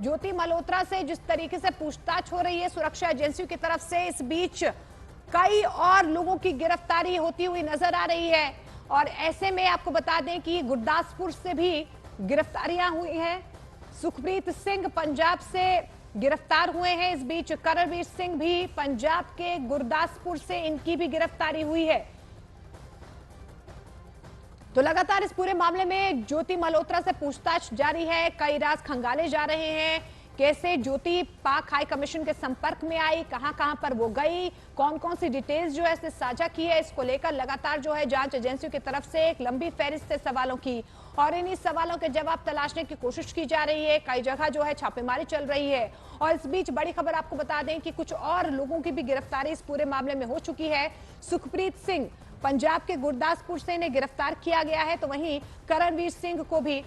ज्योति मल्होत्रा से जिस तरीके से पूछताछ हो रही है सुरक्षा एजेंसियों की तरफ से, इस बीच कई और लोगों की गिरफ्तारी होती हुई नजर आ रही है। और ऐसे में आपको बता दें कि गुरदासपुर से भी गिरफ्तारियां हुई हैं। सुखप्रीत सिंह पंजाब से गिरफ्तार हुए हैं। इस बीच करणवीर सिंह भी पंजाब के गुरदासपुर से, इनकी भी गिरफ्तारी हुई है। तो लगातार इस पूरे मामले में ज्योति मल्होत्रा से पूछताछ जारी है। कई राज खंगाले जा रहे हैं। कैसे ज्योति पाक हाई कमीशन के संपर्क में आई, कहां पर वो गई, कौन कौन सी डिटेल्स जो है इससे साझा की है, इसको लेकर लगातार जो है जांच एजेंसियों की तरफ से एक लंबी फहरिस्त है सवालों की, और इन्हीं सवालों के जवाब तलाशने की कोशिश की जा रही है। कई जगह जो है छापेमारी चल रही है। और इस बीच बड़ी खबर आपको बता दें कि कुछ और लोगों की भी गिरफ्तारी इस पूरे मामले में हो चुकी है। सुखप्रीत सिंह पंजाब के गुरदासपुर से इन्हें गिरफ्तार किया गया है, तो वहीं करणवीर सिंह को भी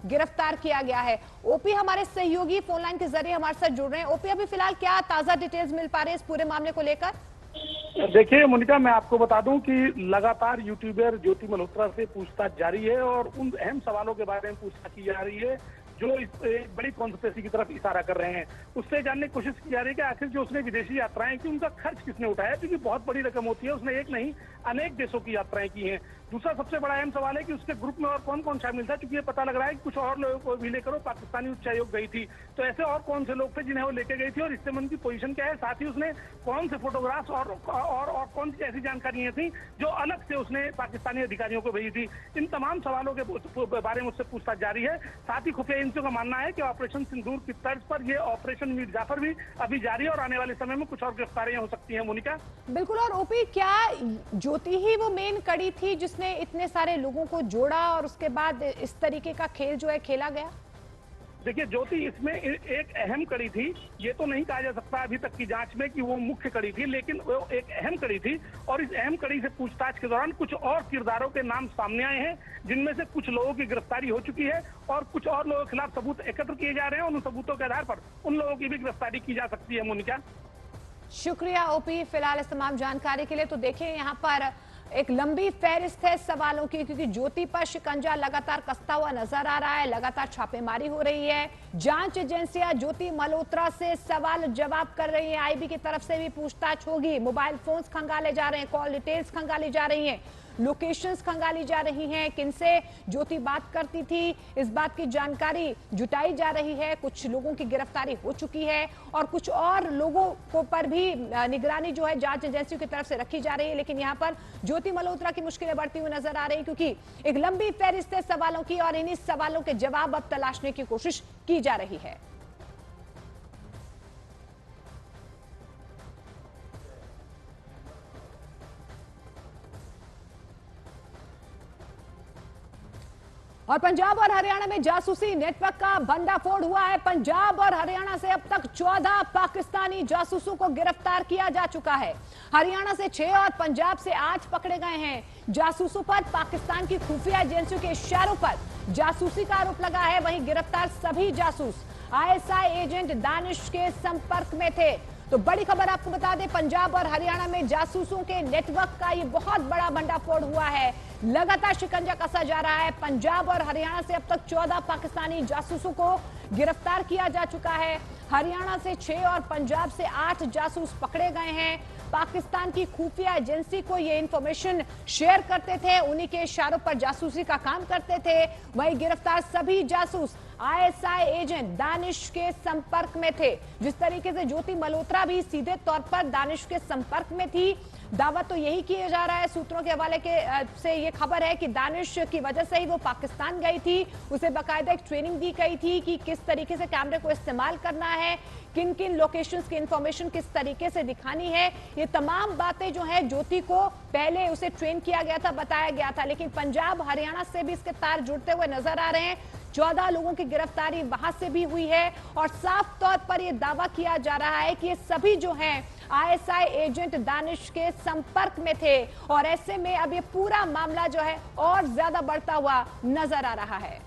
गिरफ्तार किया गया है। ओपी हमारे सहयोगी फोनलाइन के जरिए हमारे साथ जुड़ रहे हैं। ओपी, अभी फिलहाल क्या ताजा डिटेल्स मिल पा रहे हैं इस पूरे मामले को लेकर? देखिए मोनिका, मैं आपको बता दूं कि लगातार यूट्यूबर ज्योति मल्होत्रा से पूछताछ जारी है और उन अहम सवालों के बारे में पूछताछ की जा रही है जो एक बड़ी कॉन्स्पिरेसी की तरफ इशारा कर रहे हैं। उससे जानने की कोशिश की जा रही है कि आखिर जो उसने विदेशी यात्राएं की उनका खर्च किसने उठाया, क्योंकि बहुत बड़ी रकम होती है। उसने एक नहीं अनेक देशों की यात्राएं की हैं। दूसरा सबसे बड़ा अहम सवाल है कि उसके ग्रुप में और कौन कौन शामिल था, क्योंकि ये पता लग रहा है कि कुछ और लोगों को भी लेकर वो पाकिस्तानी उच्चायोग गई थी। तो ऐसे और कौन से लोग थे जिन्हें वो लेके गई थी और इससे उनकी पोजीशन क्या है, साथ ही उसने कौन से फोटोग्राफ्स और कौन सी ऐसी जानकारियां थी जो अलग से उसने पाकिस्तानी अधिकारियों को भेजी थी। इन तमाम सवालों के बारे में उससे पूछताछ जारी है। साथ ही खुफिया एजेंसियों का मानना है कि ऑपरेशन सिंदूर की तर्ज पर ये ऑपरेशन मीर जाफर भी अभी जारी है और आने वाले समय में कुछ और गिरफ्तारियां हो सकती हैं। मोनिका, बिल्कुल। और ओपी, क्या ज्योति ही वो मेन कड़ी थी जिसने इतने सारे लोगों को जोड़ा और उसके बाद इस तरीके का खेल जो है खेला गया? देखिए, ज्योति इसमें एक अहम कड़ी थी। ये तो नहीं कहा जा सकता अभी तक की जांच में कि वो मुख्य कड़ी थी, लेकिन वो एक अहम कड़ी थी। और इस अहम कड़ी से पूछताछ के दौरान कुछ और किरदारों के नाम सामने आए हैं, जिनमें से कुछ लोगों की गिरफ्तारी हो चुकी है और कुछ और लोगों के खिलाफ सबूत एकत्र किए जा रहे हैं। उन सबूतों के आधार पर उन लोगों की भी गिरफ्तारी की जा सकती है। मोनिका, शुक्रिया ओपी फिलहाल इस तमाम जानकारी के लिए। तो देखिए, यहाँ पर एक लंबी फहरिस्त है सवालों की, क्योंकि ज्योति पर शिकंजा लगातार कसता हुआ नजर आ रहा है। लगातार छापेमारी हो रही है। जांच एजेंसियां ज्योति मल्होत्रा से सवाल जवाब कर रही हैं। आईबी की तरफ से भी पूछताछ होगी। मोबाइल फोन्स खंगाले जा रहे हैं, कॉल डिटेल्स खंगाली जा रही हैं, लोकेशंस खंगाली जा रही हैं, किनसे ज्योति बात करती थी इस बात की जानकारी जुटाई जा रही है। कुछ लोगों की गिरफ्तारी हो चुकी है और कुछ और लोगों को पर भी निगरानी जो है जांच एजेंसियों की तरफ से रखी जा रही है। लेकिन यहाँ पर ज्योति मल्होत्रा की मुश्किलें बढ़ती हुई नजर आ रही है, क्योंकि एक लंबी फहरिस्त है सवालों की और इन्हीं सवालों के जवाब अब तलाशने की कोशिश की जा रही है। और पंजाब और हरियाणा में जासूसी नेटवर्क का भंडाफोड़ हुआ है। पंजाब और हरियाणा से अब तक 14 पाकिस्तानी जासूसों को गिरफ्तार किया जा चुका है। हरियाणा से 6 और पंजाब से 8 पकड़े गए हैं। जासूसों पर पाकिस्तान की खुफिया एजेंसियों के इशारों पर जासूसी का आरोप लगा है। वहीं गिरफ्तार सभी जासूस आईएसआई एजेंट दानिश के संपर्क में थे। तो बड़ी खबर आपको बता दें, पंजाब और हरियाणा में जासूसों के नेटवर्क का ये बहुत बड़ा भंडाफोड़ हुआ है। लगातार शिकंजा कसा जा रहा है। पंजाब और हरियाणा से अब तक 14 पाकिस्तानी जासूसों को गिरफ्तार किया जा चुका है। हरियाणा से 6 और पंजाब से 8 जासूस पकड़े गए हैं। पाकिस्तान की खुफिया एजेंसी को ये इंफॉर्मेशन शेयर करते थे, उन्हीं के इशारों पर जासूसी का काम करते थे। वहीं गिरफ्तार सभी जासूस आईएसआई एजेंट दानिश के संपर्क में थे। जिस तरीके से ज्योति मल्होत्रा भी सीधे तौर पर दानिश के संपर्क में थी, दावा तो यही किया जा रहा है। सूत्रों के हवाले से ये खबर है कि दानिश की वजह से ही वो पाकिस्तान गई थी। उसे बाकायदा एक ट्रेनिंग दी गई थी कि किस तरीके से कैमरे को इस्तेमाल करना है, किन किन लोकेशंस की इंफॉर्मेशन किस तरीके से दिखानी है। ये तमाम बातें जो है ज्योति को पहले उसे ट्रेन किया गया था, बताया गया था। लेकिन पंजाब हरियाणा से भी इसके तार जुड़ते हुए नजर आ रहे हैं। 14 लोगों की गिरफ्तारी वहां से भी हुई है और साफ तौर पर यह दावा किया जा रहा है कि ये सभी जो हैं आईएसआई एजेंट दानिश के संपर्क में थे। और ऐसे में अब ये पूरा मामला जो है और ज्यादा बढ़ता हुआ नजर आ रहा है।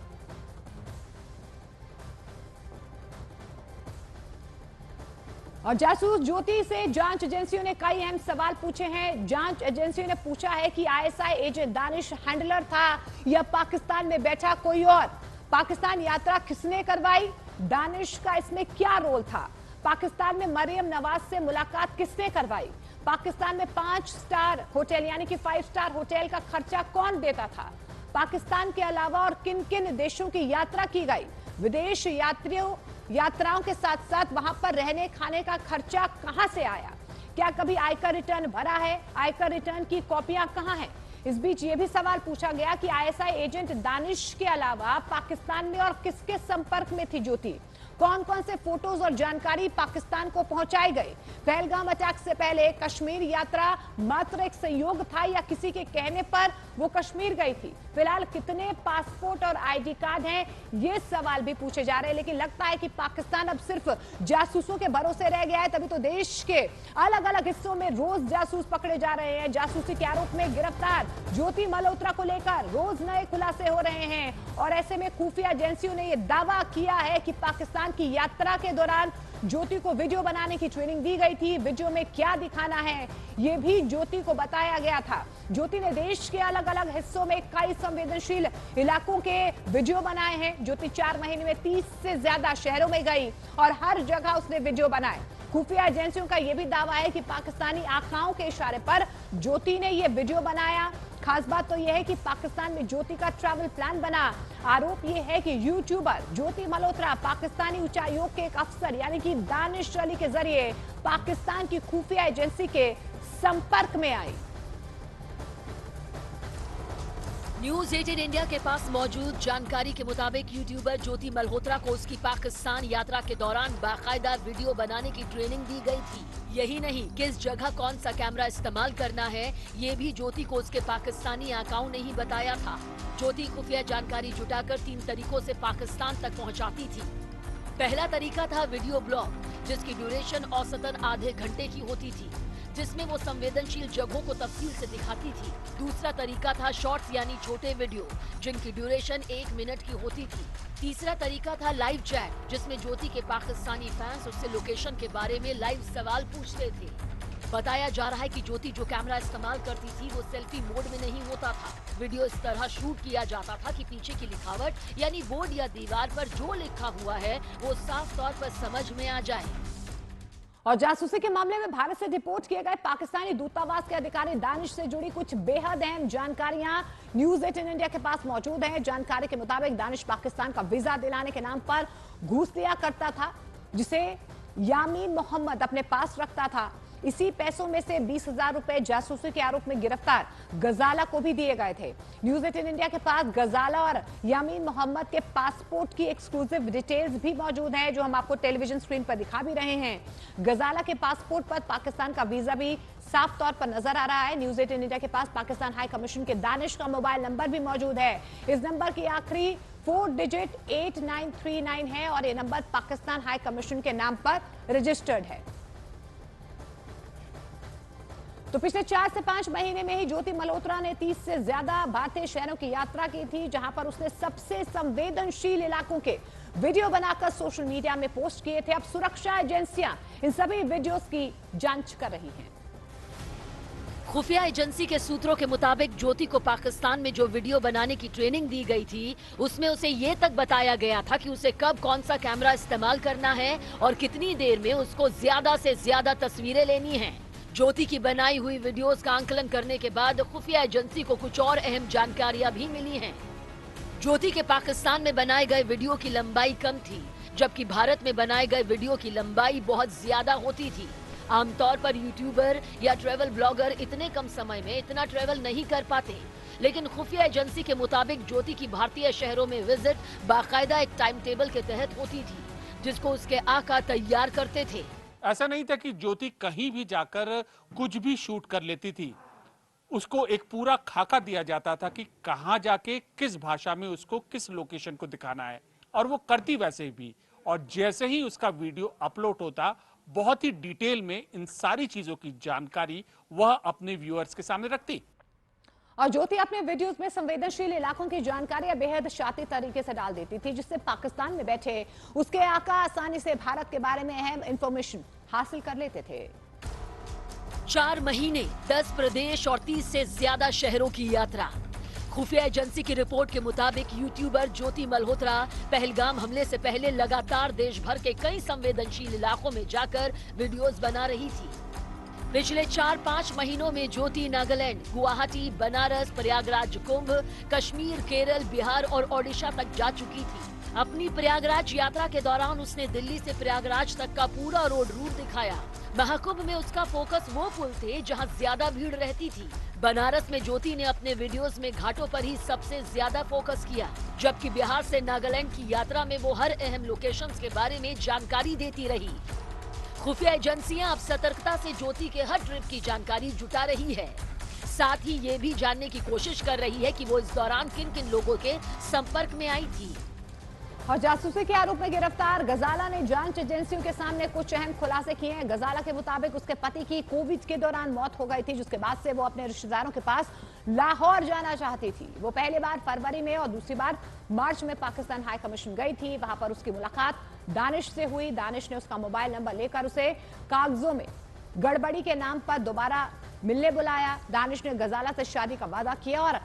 और जासूस ज्योति से जांच एजेंसियों ने कई अहम सवाल पूछे हैं। जांच एजेंसियों ने पूछा है कि आईएसआई एजेंट दानिश हैंडलर था या पाकिस्तान में बैठा कोई और। पाकिस्तान यात्रा किसने करवाई, दानिश का इसमें क्या रोल था? पाकिस्तान में मरियम नवाज से मुलाकात किसने करवाई? पाकिस्तान में 5 स्टार होटल यानी कि 5 स्टार होटल का खर्चा कौन देता था? पाकिस्तान के अलावा और किन किन देशों की यात्रा की गई? विदेश यात्राओं के साथ साथ वहां पर रहने खाने का खर्चा कहां से आया? क्या कभी आयकर रिटर्न भरा है? आयकर रिटर्न की कॉपियां कहां हैं? इस बीच ये भी सवाल पूछा गया कि आईएसआई एजेंट दानिश के अलावा पाकिस्तान में और किसके संपर्क में थी ज्योति? कौन कौन से फोटोज और जानकारी पाकिस्तान को पहुंचाए गए? पहलगाम अटैक से पहले कश्मीर यात्रा मात्र एक संयोग था या किसी के कहने पर वो कश्मीर गई थी? फिलहाल कितने पासपोर्ट और आईडी कार्ड हैं, ये सवाल भी पूछे जा रहे हैं। लेकिन लगता है कि पाकिस्तान अब सिर्फ जासूसों के भरोसे रह गया है। तभी तो देश के अलग अलग हिस्सों में रोज जासूस पकड़े जा रहे हैं। जासूसी के आरोप में गिरफ्तार ज्योति मल्होत्रा को लेकर रोज नए खुलासे हो रहे हैं और ऐसे में खुफिया एजेंसियों ने यह दावा किया है कि पाकिस्तान की यात्रा के दौरान ज्योति को वीडियो बनाने की ट्रेनिंग दी गई थी। वीडियो में क्या दिखाना है यह भी ज्योति को बताया गया था। ज्योति ने देश के अलग अलग हिस्सों में कई संवेदनशील इलाकों के वीडियो बनाए हैं। ज्योति 4 महीने में 30 से ज्यादा शहरों में गई और हर जगह उसने वीडियो बनाए। खुफिया एजेंसियों का यह भी दावा है कि पाकिस्तानी आकाओं के इशारे पर ज्योति ने यह वीडियो बनाया। खास बात तो यह है कि पाकिस्तान में ज्योति का ट्रैवल प्लान बना। आरोप यह है कि यूट्यूबर ज्योति मल्होत्रा पाकिस्तानी उच्चायोग के एक अफसर यानी कि दानिश अली के जरिए पाकिस्तान की खुफिया एजेंसी के संपर्क में आई। न्यूज 18 इंडिया के पास मौजूद जानकारी के मुताबिक यूट्यूबर ज्योति मल्होत्रा को उसकी पाकिस्तान यात्रा के दौरान बाकायदा वीडियो बनाने की ट्रेनिंग दी गई थी। यही नहीं, किस जगह कौन सा कैमरा इस्तेमाल करना है ये भी ज्योति को उसके पाकिस्तानी आकाओं ने ही बताया था। ज्योति खुफिया जानकारी जुटाकर 3 तरीकों से पाकिस्तान तक पहुंचाती थी। पहला तरीका था वीडियो ब्लॉग, जिसकी ड्यूरेशन औसतन आधे घंटे की होती थी, जिसमें वो संवेदनशील जगहों को तफसील से दिखाती थी। दूसरा तरीका था शॉर्ट्स यानी छोटे वीडियो, जिनकी ड्यूरेशन 1 मिनट की होती थी। तीसरा तरीका था लाइव चैट, जिसमें ज्योति के पाकिस्तानी फैंस उससे लोकेशन के बारे में लाइव सवाल पूछते थे। बताया जा रहा है कि ज्योति जो कैमरा इस्तेमाल करती थी वो सेल्फी मोड में नहीं होता था। वीडियो इस तरह शूट किया जाता था कि पीछे की लिखावट यानी बोर्ड या दीवार पर जो लिखा हुआ है वो साफ तौर पर समझ में आ जाए। और जासूसी के मामले में भारत से डिपोर्ट किए गए पाकिस्तानी दूतावास के अधिकारी दानिश से जुड़ी कुछ बेहद अहम जानकारियां न्यूज 18 इंडिया के पास मौजूद हैं। जानकारी के मुताबिक दानिश पाकिस्तान का वीजा दिलाने के नाम पर घूस लिया करता था, जिसे यामीन मोहम्मद अपने पास रखता था। इसी पैसों में से 20,000 रुपए जासूसी के आरोप में गिरफ्तार गजाला को भी दिए गए थे। न्यूज 18 इंडिया के पास गजाला और यामीन मोहम्मद के पासपोर्ट की एक्सक्लूसिव डिटेल्स भी मौजूद हैं, जो हम आपको टेलीविजन स्क्रीन पर दिखा भी रहे हैं। गजाला के पासपोर्ट पर पाकिस्तान का वीजा भी साफ तौर पर नजर आ रहा है। न्यूज 18 इंडिया के पास पाकिस्तान हाई कमीशन के दानिश का मोबाइल नंबर भी मौजूद है। इस नंबर की आखिरी 4 डिजिट 8939 है और ये नंबर पाकिस्तान हाई कमीशन के नाम पर रजिस्टर्ड है। तो पिछले 4 से 5 महीने में ही ज्योति मल्होत्रा ने 30 से ज्यादा भारतीय शहरों की यात्रा की थी, जहां पर उसने सबसे संवेदनशील इलाकों के वीडियो बनाकर सोशल मीडिया में पोस्ट किए थे। अब सुरक्षा एजेंसियां इन सभी वीडियोस की जांच कर रही हैं। खुफिया एजेंसी के सूत्रों के मुताबिक ज्योति को पाकिस्तान में जो वीडियो बनाने की ट्रेनिंग दी गई थी, उसमें उसे ये तक बताया गया था कि उसे कब कौन सा कैमरा इस्तेमाल करना है और कितनी देर में उसको ज्यादा से ज्यादा तस्वीरें लेनी हैं। ज्योति की बनाई हुई वीडियोस का आंकलन करने के बाद खुफिया एजेंसी को कुछ और अहम जानकारियां भी मिली हैं। ज्योति के पाकिस्तान में बनाए गए वीडियो की लंबाई कम थी, जबकि भारत में बनाए गए वीडियो की लंबाई बहुत ज्यादा होती थी। आमतौर पर यूट्यूबर या ट्रैवल ब्लॉगर इतने कम समय में इतना ट्रैवल नहीं कर पाते, लेकिन खुफिया एजेंसी के मुताबिक ज्योति की भारतीय शहरों में विजिट बाकायदा एक टाइम टेबल के तहत होती थी, जिसको उसके आका तैयार करते थे। ऐसा नहीं था कि ज्योति कहीं भी जाकर कुछ भी शूट कर लेती थी। उसको एक पूरा खाका दिया जाता था कि कहां जाके किस भाषा में उसको किस लोकेशन को दिखाना है, और वो करती वैसे भी। और जैसे ही उसका वीडियो अपलोड होता, बहुत ही डिटेल में इन सारी चीजों की जानकारी वह अपने व्यूअर्स के सामने रखती। और ज्योति अपने वीडियोस में संवेदनशील इलाकों की जानकारी बेहद शाती तरीके से डाल देती थी, जिससे पाकिस्तान में बैठे उसके आका आसानी से भारत के बारे में अहम इंफॉर्मेशन हासिल कर लेते थे। 4 महीने, 10 प्रदेश और 30 से ज्यादा शहरों की यात्रा। खुफिया एजेंसी की रिपोर्ट के मुताबिक यूट्यूबर ज्योति मल्होत्रा पहलगाम हमले से पहले लगातार देश भर के कई संवेदनशील इलाकों में जाकर वीडियोस बना रही थी। पिछले 4-5 महीनों में ज्योति नागालैंड, गुवाहाटी, बनारस, प्रयागराज, कुंभ, कश्मीर, केरल, बिहार और ओडिशा तक जा चुकी थी। अपनी प्रयागराज यात्रा के दौरान उसने दिल्ली से प्रयागराज तक का पूरा रोड रूट दिखाया। महाकुंभ में उसका फोकस वो पुल थे जहां ज्यादा भीड़ रहती थी। बनारस में ज्योति ने अपने वीडियोस में घाटों पर ही सबसे ज्यादा फोकस किया, जबकि बिहार से नागालैंड की यात्रा में वो हर अहम लोकेशंस के बारे में जानकारी देती रही। खुफिया एजेंसियां अब सतर्कता से ज्योति के हर ट्रिप की जानकारी जुटा रही है। साथ ही ये भी जानने की कोशिश कर रही है कि वो इस दौरान किन किन लोगों के संपर्क में आई थी। और जासूसी के आरोप में गिरफ्तार गजाला ने जांच एजेंसियों के सामने कुछ अहम खुलासे किए हैं। गजाला के मुताबिक उसके पति की कोविड के दौरान मौत हो गई थी, जिसके बाद से वो अपने रिश्तेदारों के पास लाहौर जाना चाहती थी। वो पहली बार फरवरी में और दूसरी बार मार्च में पाकिस्तान हाई कमीशन गई थी। वहां पर उसकी मुलाकात दानिश से हुई। दानिश ने उसका मोबाइल नंबर लेकर उसे कागजों में गड़बड़ी के नाम पर दोबारा मिलने बुलाया। दानिश ने गजाला से शादी का वादा किया और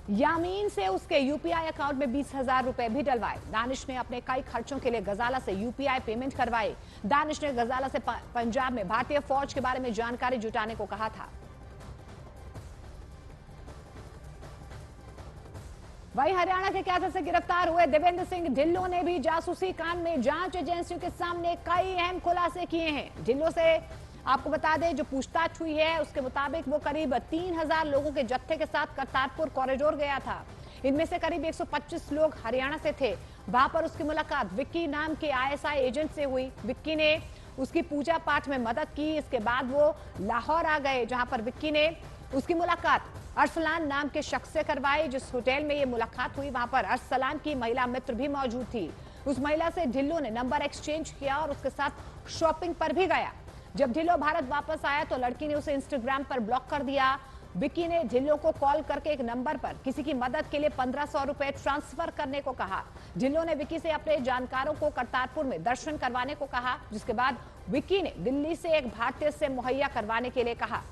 यामीन से उसके यूपीआई अकाउंट में 20,000 रुपए भी डलवाए। दानिश ने अपने कई खर्चों के लिए गजाला से यूपीआई पेमेंट करवाए। दानिश ने गजाला से पंजाब में भारतीय फौज के बारे में जानकारी जुटाने को कहा था। वहीं हरियाणा के कैदर से गिरफ्तार हुए देवेंद्र सिंह ढिल्लों ने भी जासूसी कांड में जांच एजेंसियों के सामने कई अहम खुलासे किए हैं। ढिल्लों से आपको बता दें, जो पूछताछ हुई है उसके मुताबिक वो करीब 3,000 लोगों के जत्थे के साथ करतारपुर कॉरिडोर गया था। इनमें से करीब 125 लोग हरियाणा से थे। वहां पर उसकी मुलाकात विक्की नाम के आईएसआई एजेंट से हुई। विक्की ने उसकी पूजा पाठ में मदद की। इसके बाद वो लाहौर आ गए, जहां पर विक्की ने उसकी मुलाकात अरसलान नाम के शख्स से करवाई। जिस होटल में ये मुलाकात हुई वहां पर अरसलान की महिला मित्र भी मौजूद थी। उस महिला से ढिल्लों ने नंबर एक्सचेंज किया और उसके साथ शॉपिंग पर भी गया। जब ढिल्लों भारत वापस आया तो लड़की ने उसे इंस्टाग्राम पर ब्लॉक कर दिया। विक्की ने ढिल्लों को कॉल करके एक नंबर पर किसी की मदद के लिए 1,500 रुपए ट्रांसफर करने को कहा। ढिल्लों ने विक्की से अपने जानकारों को करतारपुर में दर्शन करवाने को कहा, जिसके बाद विक्की ने दिल्ली से एक भारतीय से मुहैया करवाने के लिए कहा।